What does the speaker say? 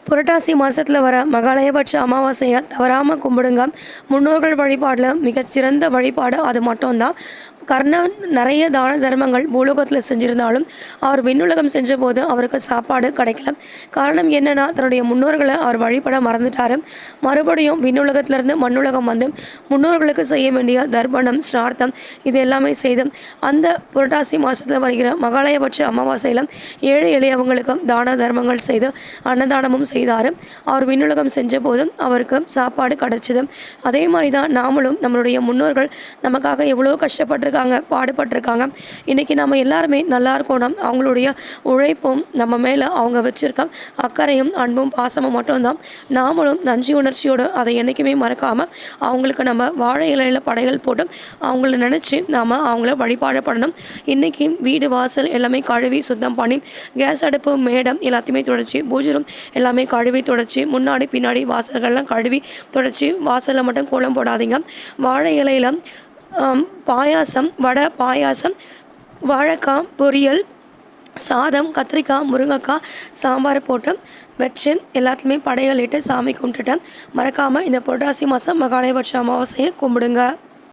புரட்டாசி மாதத்தில் வர மகாலயபட்ச அமாவாசையை தவறாமல் கும்பிடுங்க. முன்னோர்கள் வழிபாடில் மிகச்சிறந்த வழிபாடு அது மட்டும்தான். கர்ணன் நிறைய தான தர்மங்கள் பூலோகத்தில் செஞ்சுருந்தாலும் அவர் விண்ணுலகம் செஞ்சபோது அவருக்கு சாப்பாடு கிடைக்கல. காரணம் என்னென்னா, தன்னுடைய முன்னோர்களை அவர் வழிபட மறந்துட்டார். மறுபடியும் விண்ணுலகத்திலேருந்து மண்ணுலகம் வந்து முன்னோர்களுக்கு செய்ய வேண்டிய தர்ப்பணம், ஸ்ரார்த்தம் இது எல்லாமே செய்து அந்த புரட்டாசி மாதத்தில் வருகிற மகாலயபட்ச அமாவாசையில் ஏழை எளியவங்களுக்கு தான தர்மங்கள் செய்து அன்னதானமும் செய்தார். அவர் விண்ணுலகம் செஞ்ச போதும் அவருக்கு சாப்பாடு கிடச்சிது. அதே மாதிரி தான் நாமளும் நம்மளுடைய முன்னோர்கள் நமக்காக எவ்வளோ கஷ்டப்பட்டிருக்காங்க, பாடுபட்டிருக்காங்க. இன்றைக்கி நம்ம எல்லாருமே நல்லா இருக்கணும். அவங்களுடைய உழைப்பும் நம்ம மேலே அவங்க வச்சுருக்க அக்கறையும் அன்பும் பாசமும் மட்டும்தான். நாமளும் நன்றி உணர்ச்சியோடு அதை என்றைக்குமே மறக்காமல் அவங்களுக்கு நம்ம வாழை இலையில் படைகள் போட்டு அவங்கள நினச்சி நாம் அவங்கள வழிபாடு பண்ணணும். இன்றைக்கி வீடு வாசல் எல்லாமே கழுவி சுத்தம் பண்ணி கேஸ் அடுப்பு மேடம் எல்லாத்தையுமே தொடச்சி பூஜை ரூம் எல்லாமே கழுவி தொடச்சி முன்னாடி பின்னாடி வாசல்கள்லாம் கழுவி தொடச்சி வாசலில் மட்டும் கோலம் போடாதீங்க. வாழை இலையில் பாயாசம், வடை, பாயாசம், வாழைக்காய் பொரியல், சாதம், கத்திரிக்காய், முருங்கைக்காய், சாம்பார் போட்டு வச்சு எல்லாத்துலேயுமே படையலிட்டு சாமி கும்பிட்டுட்டேன். மறக்காமல் இந்த புரட்டாசி மாதம் மகாலயபட்ச அமாவாசையை கும்பிடுங்க.